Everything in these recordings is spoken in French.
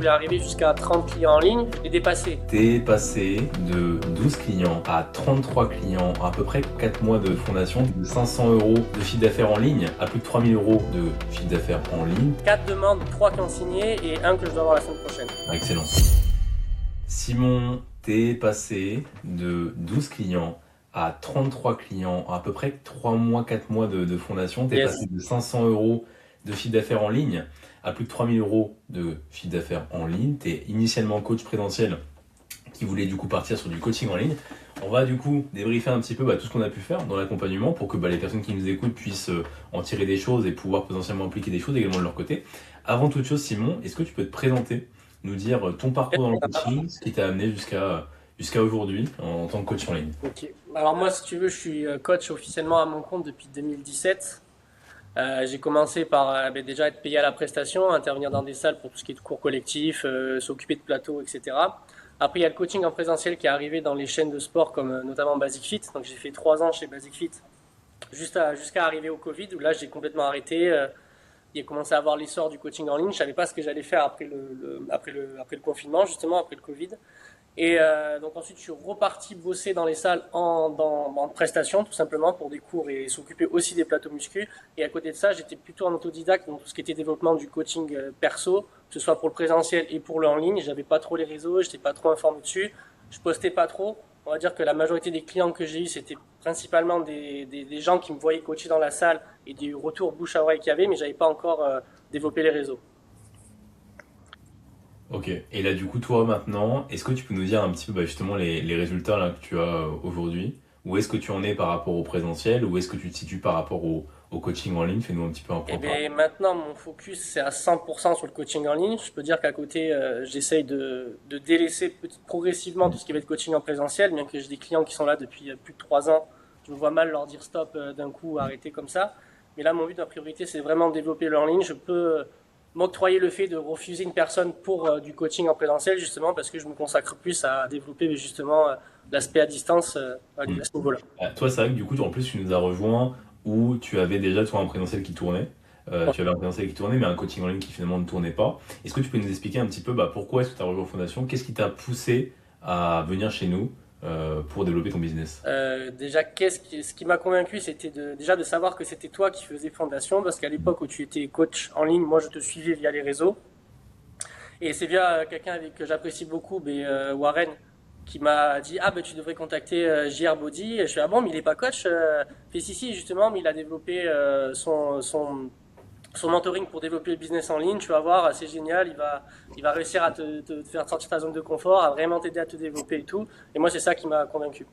pouvais arriver jusqu'à 30 clients en ligne et dépasser. T'es passé de 12 clients à 33 clients, à peu près 4 mois de fondation, de 500 euros de chiffre d'affaires en ligne à plus de 3000 euros de chiffre d'affaires en ligne. 4 demandes, 3 qui ont signé et 1 que je dois avoir la semaine prochaine. Excellent. Simon, t'es passé de 12 clients à 33 clients, à peu près 3 mois, 4 mois de fondation. T'es passé de 500 euros de chiffre d'affaires en ligne à plus de 3000 euros de chiffre d'affaires en ligne. T'es initialement coach présentiel qui voulait du coup partir sur du coaching en ligne. On va du coup débriefer un petit peu tout ce qu'on a pu faire dans l'accompagnement pour que les personnes qui nous écoutent puissent en tirer des choses et pouvoir potentiellement appliquer des choses également de leur côté. Avant toute chose, Simon, est-ce que tu peux te présenter, nous dire ton parcours dans le coaching, ce qui t'a amené jusqu'à aujourd'hui en tant que coach en ligne? Ok. Alors moi, si tu veux, je suis coach officiellement à mon compte depuis 2017. J'ai commencé par déjà être payé à la prestation, intervenir dans des salles pour tout ce qui est de cours collectifs, s'occuper de plateaux, etc. Après, il y a le coaching en présentiel qui est arrivé dans les chaînes de sport comme notamment Basic Fit. Donc j'ai fait 3 ans chez Basic Fit jusqu'à arriver au Covid où là j'ai complètement arrêté. Il a commencé à avoir l'essor du coaching en ligne. Je savais pas ce que j'allais faire après le confinement, justement après le Covid. Et donc ensuite, je suis reparti bosser dans les salles en prestation, tout simplement, pour des cours et s'occuper aussi des plateaux muscu. Et à côté de ça, j'étais plutôt en autodidacte, donc tout ce qui était développement du coaching perso, que ce soit pour le présentiel et pour le en ligne. J'avais pas trop les réseaux, j'étais pas trop informé dessus, je postais pas trop. On va dire que la majorité des clients que j'ai eu, c'était principalement des gens qui me voyaient coacher dans la salle et des retours bouche à oreille qu'il y avait, mais j'avais pas encore développé les réseaux. Ok, et là du coup toi maintenant, est-ce que tu peux nous dire un petit peu justement les résultats là, que tu as aujourd'hui? Où est-ce que tu en es par rapport au présentiel? Où est-ce que tu te situes par rapport au coaching en ligne? Fais-nous un petit peu un Et point par bien maintenant, mon focus, c'est à 100% sur le coaching en ligne. Je peux dire qu'à côté, j'essaye de délaisser progressivement tout ce qui va être coaching en présentiel, bien que j'ai des clients qui sont là depuis plus de 3 ans. Je me vois mal leur dire stop d'un coup, arrêter comme ça. Mais là, mon but, ma priorité, c'est vraiment de développer le en ligne. Je peux m'octroyer le fait de refuser une personne pour du coaching en présentiel, justement, parce que je me consacre plus à développer justement l'aspect à distance à rapport. ce niveau-là. Toi, c'est vrai que du coup, en plus, tu nous as rejoint où tu avais déjà toi un présentiel qui tournait. Tu avais un présentiel qui tournait, mais un coaching en ligne qui finalement ne tournait pas. Est-ce que tu peux nous expliquer un petit peu pourquoi est-ce que tu as rejoint Fondation? Qu'est-ce qui t'a poussé à venir chez nous pour développer ton business? Déjà, ce qui m'a convaincu, c'était déjà de savoir que c'était toi qui faisais Fondation, parce qu'à l'époque où tu étais coach en ligne, moi je te suivais via les réseaux. Et c'est via que j'apprécie beaucoup, Warren, qui m'a dit ah ben tu devrais contacter JR Body. Et je suis ah bon mais il est pas coach. Fait si justement, mais il a développé son mentoring pour développer le business en ligne. Tu vas voir, c'est génial. Il va réussir à te faire sortir de ta zone de confort, à vraiment t'aider à te développer et tout. Et moi c'est ça qui m'a convaincu.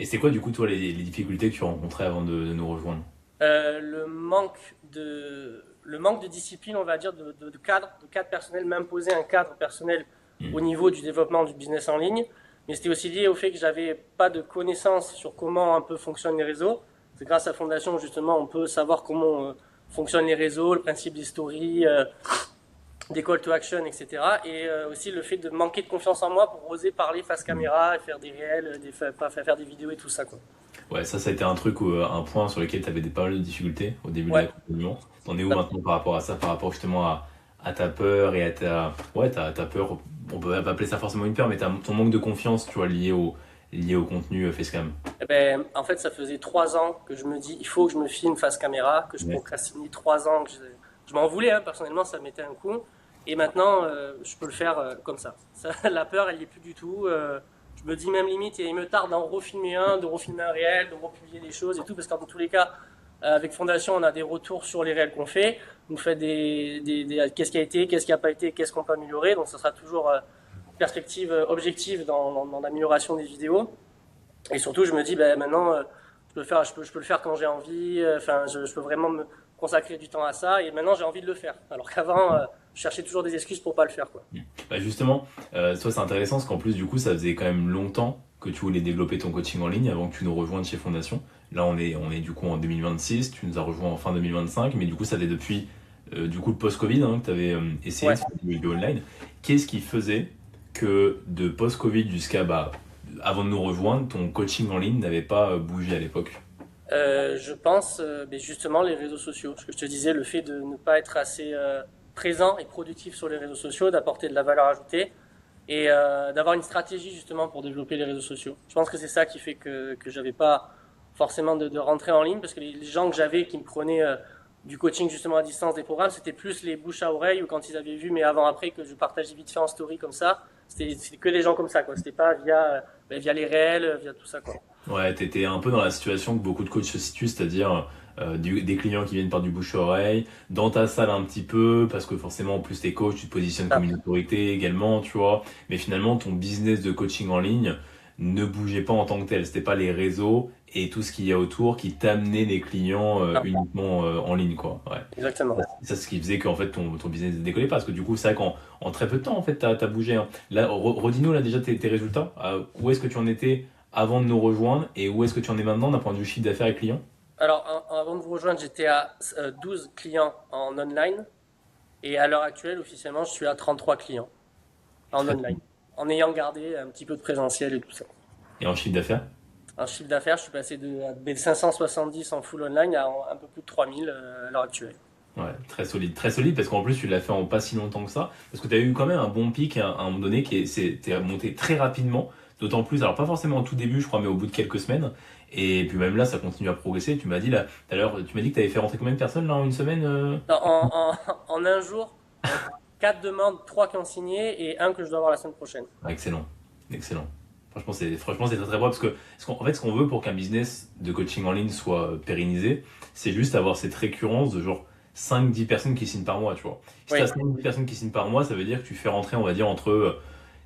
Et c'est quoi du coup toi les difficultés que tu rencontrais avant de nous rejoindre? Le manque de discipline, on va dire, de cadre personnel, m'imposer un cadre personnel au niveau du développement du business en ligne. Mais c'était aussi lié au fait que j'avais pas de connaissances sur comment un peu fonctionnent les réseaux. C'est grâce à Fondation, justement, on peut savoir comment fonctionnent les réseaux, le principe des stories, des call to action, etc. Et aussi le fait de manquer de confiance en moi pour oser parler face caméra et faire des réels, pas faire des vidéos et tout ça, quoi. Ouais, ça a été un truc, un point sur lequel tu avais pas mal de difficultés au début de Ouais. l'accompagnement. T'en es où maintenant par rapport à ça, par rapport justement à ta peur et à ta peur, on peut pas appeler ça forcément une peur, mais ton manque de confiance, tu vois, lié au contenu facecam. Eh ben, en fait, ça faisait 3 ans que je me dis, il faut que je me filme face caméra, que je Ouais. procrastinais 3 ans, que je m'en voulais, hein, personnellement, ça m'était un coup. Et maintenant, je peux le faire comme ça. La peur, elle n'y est plus du tout. Je me dis même limite, il me tarde d'en refilmer un, de refilmer un réel, de republier des choses et tout, parce que dans tous les cas, avec Fondation, on a des retours sur les réels qu'on fait. On fait qu'est-ce qui a été, qu'est-ce qui n'a pas été, qu'est-ce qu'on peut améliorer. Donc, ça sera toujours perspective objective dans l'amélioration des vidéos. Et surtout, je me dis, ben, maintenant, je peux le faire quand j'ai envie. Enfin, je peux vraiment me consacrer du temps à ça. Et maintenant, j'ai envie de le faire. Alors qu'avant, je cherchais toujours des excuses pour pas le faire, quoi. Justement, toi c'est intéressant parce qu'en plus du coup ça faisait quand même longtemps que tu voulais développer ton coaching en ligne avant que tu nous rejoignes chez Fondation. Là on est du coup en 2026, tu nous as rejoint en fin 2025, mais du coup ça fait depuis du coup le post-Covid que tu avais essayé Ouais. de faire du vidéo online. Qu'est-ce qui faisait que de post-Covid jusqu'à avant de nous rejoindre, ton coaching en ligne n'avait pas bougé à l'époque? Je pense, justement, les réseaux sociaux. Ce que je te disais, le fait de ne pas être assez présent et productif sur les réseaux sociaux, d'apporter de la valeur ajoutée et d'avoir une stratégie justement pour développer les réseaux sociaux. Je pense que c'est ça qui fait que j'avais pas forcément de rentrer en ligne parce que les gens que j'avais qui me prenaient du coaching justement à distance des programmes, c'était plus les bouches à oreille ou quand ils avaient vu mes avant-après que je partageais vite fait en story comme ça. C'était que des gens comme ça, quoi. C'était pas via les réels, via tout ça, quoi. Ouais, t'étais un peu dans la situation que beaucoup de coachs se situent, c'est-à-dire des clients qui viennent par du bouche à oreille, dans ta salle un petit peu, parce que forcément, en plus t'es coach, tu te positionnes Ah, comme une autorité également, tu vois. Mais finalement, ton business de coaching en ligne ne bougeait pas en tant que tel. C'était pas les réseaux et tout ce qu'il y a autour qui t'amenait des clients ah, uniquement en ligne, quoi. Ouais. exactement. Ça, c'est ce qui faisait qu'en fait ton business ne décollait pas. Parce que du coup, c'est vrai qu'en très peu de temps, en fait, t'as bougé, hein. Là, redis-nous là déjà tes résultats. Où est-ce que tu en étais avant de nous rejoindre et où est-ce que tu en es maintenant d'un point de vue chiffre d'affaires et clients? Alors, avant de vous rejoindre, j'étais à 12 clients en online et à l'heure actuelle, officiellement, je suis à 33 clients en Très bien. online, en ayant gardé un petit peu de présentiel et tout ça. Et en chiffre d'affaires? Un chiffre d'affaires, je suis passé de 570 en full online à un peu plus de 3000 à l'heure actuelle. Ouais, très solide parce qu'en plus tu l'as fait en pas si longtemps que ça, parce que tu as eu quand même un bon pic à un moment donné t'es remonté très rapidement, d'autant plus, alors pas forcément au tout début je crois, mais au bout de quelques semaines, et puis même là ça continue à progresser. Tu m'as dit là, tout à l'heure, tu m'as dit que tu avais fait rentrer combien de personnes là en une semaine? En un jour, 4 demandes, 3 qui ont signé et un que je dois avoir la semaine prochaine. Ah, excellent, excellent. Franchement c'est très très bon parce que en fait ce qu'on veut pour qu'un business de coaching en ligne soit pérennisé, c'est juste avoir cette récurrence de genre 5-10 personnes qui signent par mois, tu vois. Si tu as Oui, 5-10 personnes qui signent par mois, ça veut dire que tu fais rentrer, on va dire, entre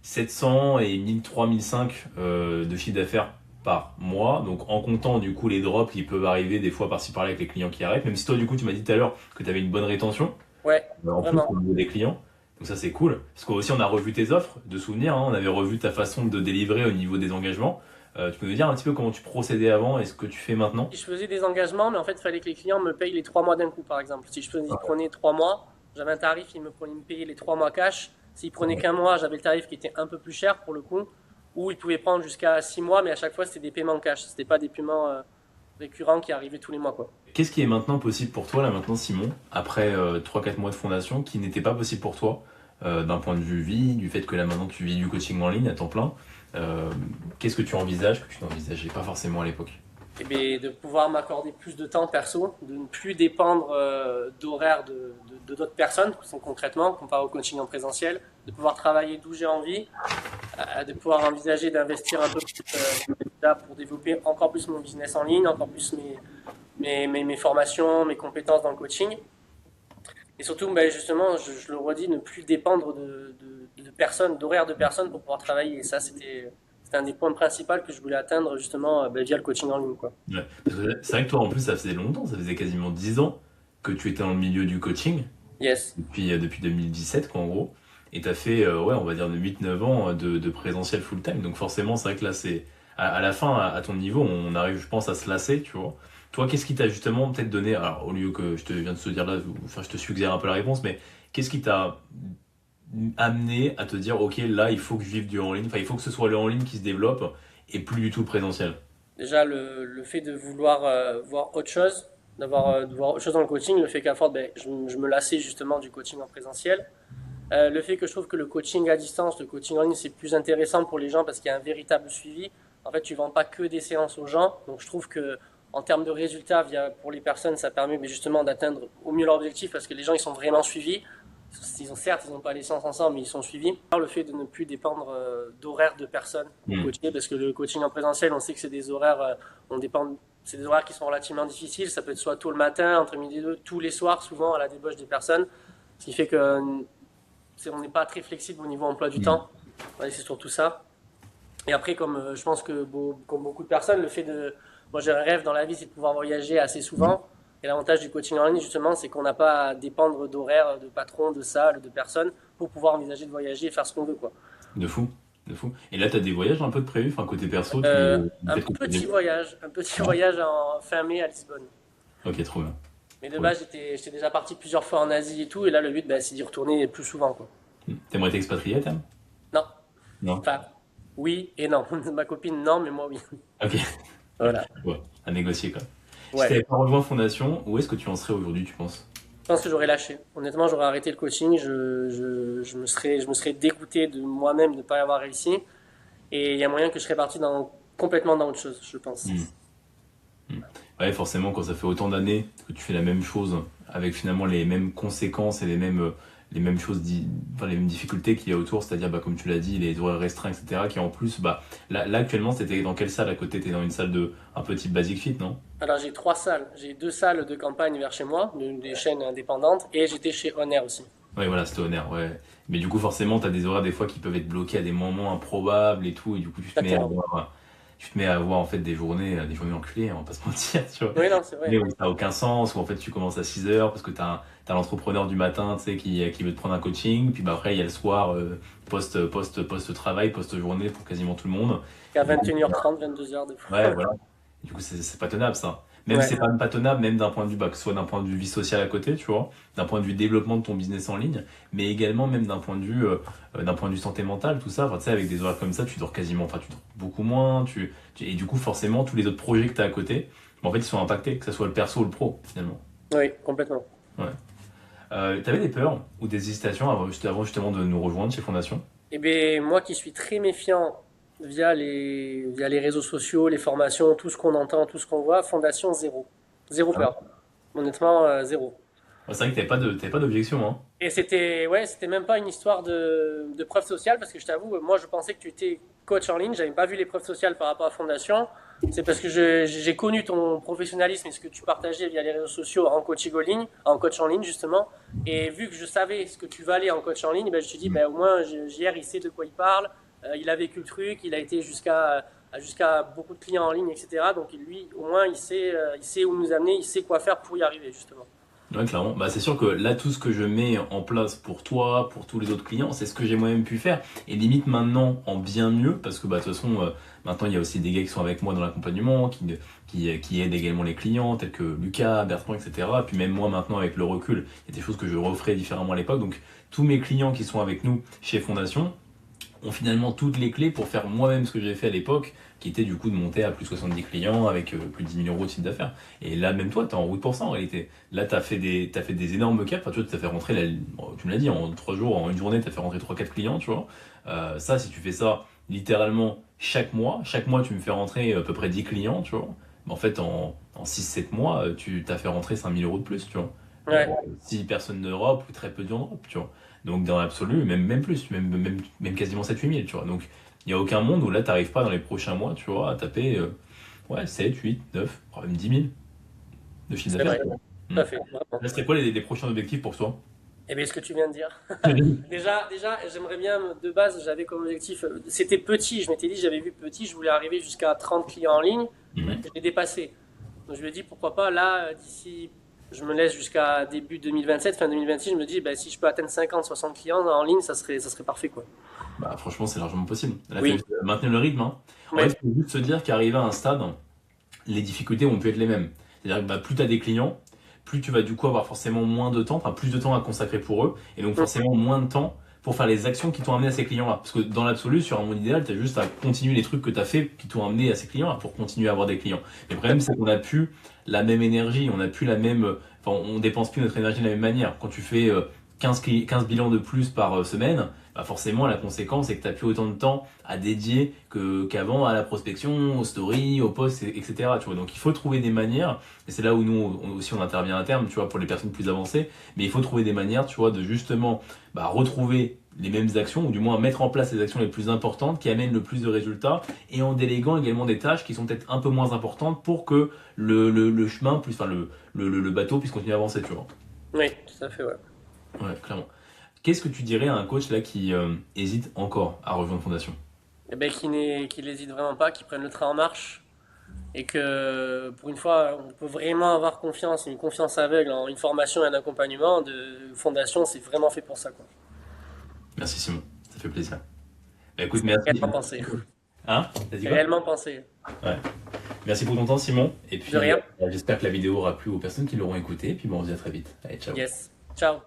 700 et 1003, 1005 de chiffre d'affaires par mois. Donc en comptant du coup les drops qui peuvent arriver des fois par-ci par-là avec les clients qui arrêtent. Même si toi du coup tu m'as dit tout à l'heure que tu avais une bonne rétention, ouais, en plus vraiment. au niveau des clients. Donc ça c'est cool. Parce qu'aussi on a revu tes offres, de souvenirs, hein, on avait revu ta façon de délivrer au niveau des engagements. Tu peux nous dire un petit peu comment tu procédais avant et ce que tu fais maintenant? Je faisais des engagements, mais en fait, il fallait que les clients me payent les 3 mois d'un coup, par exemple. Si ils prenaient 3 mois, j'avais un tarif, ils me payaient les 3 mois cash. S'ils prenaient qu'un mois, j'avais le tarif qui était un peu plus cher pour le coup. Ou ils pouvaient prendre jusqu'à 6 mois, mais à chaque fois, c'était des paiements cash. C'était pas des paiements récurrents qui arrivaient tous les mois, quoi. Qu'est-ce qui est maintenant possible pour toi, là maintenant Simon, après 3-4 mois de fondation, qui n'était pas possible pour toi d'un point de vue vie, du fait que là maintenant tu vis du coaching en ligne à temps plein. Euh, Qu'est-ce que tu envisages que tu n'envisageais pas forcément à l'époque? Et bien, de pouvoir m'accorder plus de temps perso, de ne plus dépendre d'horaires de d'autres personnes, concrètement, comparé au coaching en présentiel, de pouvoir travailler d'où j'ai envie, de pouvoir envisager d'investir un peu plus là pour développer encore plus mon business en ligne, encore plus mes formations, mes compétences dans le coaching. Et surtout, ben, justement, je le redis, ne plus dépendre de personnes, d'horaires de personnes pour pouvoir travailler. Et ça, c'était un des points principaux que je voulais atteindre justement ben, via le coaching en ligne, quoi. Ouais. Parce que c'est vrai que toi en plus ça faisait longtemps, ça faisait quasiment 10 ans que tu étais dans le milieu du coaching, Yes. depuis 2017 quoi en gros, et tu as fait ouais on va dire de 8-9 ans de présentiel full time, donc forcément c'est vrai que là c'est à la fin à ton niveau on arrive je pense à se lasser, tu vois. Toi qu'est-ce qui t'a justement peut-être donné, alors au lieu que je te viens de te dire là, enfin je te suggère un peu la réponse, mais qu'est-ce qui t'a amené à te dire ok là il faut que je vive du en ligne, enfin il faut que ce soit le en ligne qui se développe et plus du tout le présentiel? Déjà, le fait de vouloir voir autre chose, de voir autre chose dans le coaching, le fait qu'à force, ben, je me lassais justement du coaching en présentiel. Le fait que je trouve que le coaching à distance, le coaching en ligne, c'est plus intéressant pour les gens parce qu'il y a un véritable suivi. En fait, tu vends pas que des séances aux gens. Donc, je trouve que en termes de résultats, pour les personnes, ça permet mais justement d'atteindre au mieux leur objectif parce que les gens, ils sont vraiment suivis. Certes, ils n'ont pas les séances ensemble, mais ils sont suivis. Le fait de ne plus dépendre d'horaires de personnes pour Hmm. coacher, parce que le coaching en présentiel, on sait que c'est des horaires, on dépend, c'est des horaires qui sont relativement difficiles. Ça peut être soit tôt le matin, entre midi et deux, tous les soirs, souvent à la débauche des personnes. Ce qui fait que on n'est pas très flexible au niveau emploi du Hmm. temps. Ouais, c'est surtout ça. Et après, comme je pense que comme beaucoup de personnes, moi j'ai un rêve dans la vie, c'est de pouvoir voyager assez souvent. Et l'avantage du coaching en ligne, justement, c'est qu'on n'a pas à dépendre d'horaires, de patrons, de salles, de personnes, pour pouvoir envisager de voyager et faire ce qu'on veut, quoi. De fou, de fou. Et là t'as des voyages un peu de prévus, enfin côté perso, tu peut-être que tu Un petit Ouais. voyage en fin mai à Lisbonne. Ok, trop bien. Mais de Trop bien. base, j'étais déjà parti plusieurs fois en Asie et tout, et là, le but, bah, c'est d'y retourner plus souvent, quoi. T'aimerais t'expatrier, Tam? Non, Non? enfin, oui et non. Ma copine, non, mais moi, oui. Ok. Voilà. Ouais, à négocier quoi. Si Ouais. t'avais pas rejoint Fondation, où est-ce que tu en serais aujourd'hui, tu penses? Je pense que j'aurais lâché. Honnêtement, j'aurais arrêté le coaching. Je me serais dégoûté de moi-même de ne pas avoir réussi. Et il y a moyen que je serais parti complètement dans autre chose, je pense. Hmm. Hmm. Ouais, forcément, quand ça fait autant d'années que tu fais la même chose, avec finalement les mêmes conséquences et les mêmes choses, enfin, les mêmes difficultés qu'il y a autour, c'est-à-dire, bah, comme tu l'as dit, les horaires restreints, etc., qui en plus, bah, là actuellement, c'était dans quelle salle à côté? T'es dans une salle de, un peu type Basic Fit, non? Alors j'ai trois salles. J'ai deux salles de campagne vers chez moi, des chaînes indépendantes, et j'étais chez On Air aussi. Ouais, voilà, c'était honneur, ouais. Mais du coup, forcément, t'as des horaires des fois qui peuvent être bloqués à des moments improbables et tout, et du coup, Exactement. tu te mets à avoir en fait des journées enculées, hein, on va pas se mentir, tu vois. Oui, non, c'est Mais vrai. où ça n'a aucun sens, où en fait tu commences à 6 heures parce que t'as l'entrepreneur du matin, tu sais, qui veut te prendre un coaching, puis bah après il y a le soir, post-travail, post-journée pour quasiment tout le monde. À Et du coup, 21h30, 22h des ouais, fois. voilà. Du coup, c'est pas tenable ça. Même Ouais. c'est pas tenable, même d'un point de vue, bah, que ce soit d'un point de vue vie sociale à côté, tu vois, d'un point de vue développement de ton business en ligne, mais également même d'un point de vue santé mentale, tout ça. Enfin, tu sais, avec des horaires comme ça, tu dors quasiment, enfin, tu dors beaucoup moins, et du coup, forcément, tous les autres projets que tu as à côté, bah, en fait, ils sont impactés, que ce soit le perso ou le pro, finalement. Oui, complètement. Ouais. T'avais des peurs ou des hésitations avant justement de nous rejoindre chez Fondation? Eh bien, moi qui suis très méfiant via les réseaux sociaux, les formations, tout ce qu'on entend, tout ce qu'on voit, Fondation zéro. Zéro Ah ouais. peur. Honnêtement, zéro. Ouais, c'est vrai que t'avais pas d'objection, hein. Et c'était même pas une histoire de preuve sociale, parce que je t'avoue, moi je pensais que tu étais coach en ligne, j'avais pas vu les preuves sociales par rapport à Fondation. C'est parce que j'ai connu ton professionnalisme et ce que tu partageais via les réseaux sociaux en coaching en ligne, en coach en ligne justement. Et vu que je savais ce que tu valais en coach en ligne, ben, je me suis dit, ben, au moins JR il sait de quoi il parle, il a vécu le truc, il a été jusqu'à beaucoup de clients en ligne, etc. Donc lui, au moins, il sait où nous amener, il sait quoi faire pour y arriver justement. Ouais, clairement. Bah, c'est sûr que là, tout ce que je mets en place pour toi, pour tous les autres clients, c'est ce que j'ai moi-même pu faire. Et limite maintenant en bien mieux, parce que bah, de toute façon, maintenant il y a aussi des gars qui sont avec moi dans l'accompagnement, qui aident également les clients, tels que Lucas, Bertrand, etc. Puis même moi maintenant avec le recul, il y a des choses que je referais différemment à l'époque. Donc tous mes clients qui sont avec nous chez Fondation, ont finalement toutes les clés pour faire moi-même ce que j'ai fait à l'époque, qui était du coup de monter à plus 70 clients avec plus de 10 000 euros de chiffre d'affaires. Et là, même toi, t'es en route pour ça en réalité. Là, t'as fait des énormes caps. Enfin, tu vois, t'as fait rentrer, tu me l'as dit, en 3 jours, en une journée, t'as fait rentrer 3 4 clients, tu vois. Ça, si tu fais ça littéralement chaque mois, tu me fais rentrer à peu près 10 clients, tu vois. Mais en fait, en 6 7 mois, tu t'as fait rentrer 5 000 euros de plus, tu vois. Euh, Ouais, si personne d'Europe ou très peu d'Europe, tu vois. Donc dans l'absolu, même plus, même quasiment 7 8 000, tu vois. Donc il n'y a aucun monde où là, tu n'arrives pas dans les prochains mois, tu vois, à taper ouais, 7 8 9 voire même 10 000 de chiffre c'est d'affaires, vrai, tu vois. tout Hmm. à fait. Vraiment. Là, serait quoi les prochains objectifs pour toi? Eh bien, ce que tu viens de dire. Déjà, j'aimerais bien, de base, j'avais comme objectif, c'était petit, je m'étais dit, j'avais vu petit, je voulais arriver jusqu'à 30 clients en ligne, Mhm. je l'ai dépassé. Donc je me dis, pourquoi pas, là, d'ici, je me laisse jusqu'à début 2027, fin 2026, je me dis, ben, si je peux atteindre 50, 60 clients en ligne, ça serait parfait, quoi. Bah, franchement, c'est largement possible. Là, t'as Oui, juste à maintenir le rythme, hein. En fait, oui, il faut juste se dire qu'arrivé à un stade, les difficultés vont plus être les mêmes. C'est-à-dire que bah, plus tu as des clients, plus tu vas du coup avoir forcément moins de temps, enfin plus de temps à consacrer pour eux, et donc mm, forcément moins de temps pour faire les actions qui t'ont amené à ces clients-là. Parce que dans l'absolu, sur un monde idéal, tu as juste à continuer les trucs que tu as fait qui t'ont amené à ces clients-là pour continuer à avoir des clients. Mais le problème, c'est qu'on n'a plus la même énergie, on n'a plus la même, enfin on dépense plus notre énergie de la même manière. Quand tu fais 15 bilans de plus par semaine, bah forcément la conséquence c'est que tu n'as plus autant de temps à dédier qu'avant à la prospection, aux stories, aux posts, etc. Tu vois. Donc il faut trouver des manières, et c'est là où nous aussi on intervient à terme, tu vois, pour les personnes plus avancées, mais il faut trouver des manières, tu vois, de justement bah, retrouver les mêmes actions, ou du moins mettre en place les actions les plus importantes qui amènent le plus de résultats, et en déléguant également des tâches qui sont peut-être un peu moins importantes pour que le chemin, plus, enfin le bateau puisse continuer à avancer, tu vois. oui, tout à fait, ouais. Ouais, clairement. Qu'est-ce que tu dirais à un coach là qui hésite encore à rejoindre Fondation? Eh ben, qu'il n'hésite vraiment pas, qu'il prenne le train en marche, et que pour une fois, on peut vraiment avoir confiance, une confiance aveugle en une formation et un accompagnement de fondation, c'est vraiment fait pour ça, quoi. Merci Simon, ça fait plaisir. Bah, écoute, C'est merci. réellement pensé. Hein? T'as dit quoi? Réellement pensé. Ouais. Merci pour ton temps Simon. Et De puis rien. j'espère que la vidéo aura plu aux personnes qui l'auront écouté. Et puis bon, on se dit à très vite. Allez, ciao. Yes. Ciao.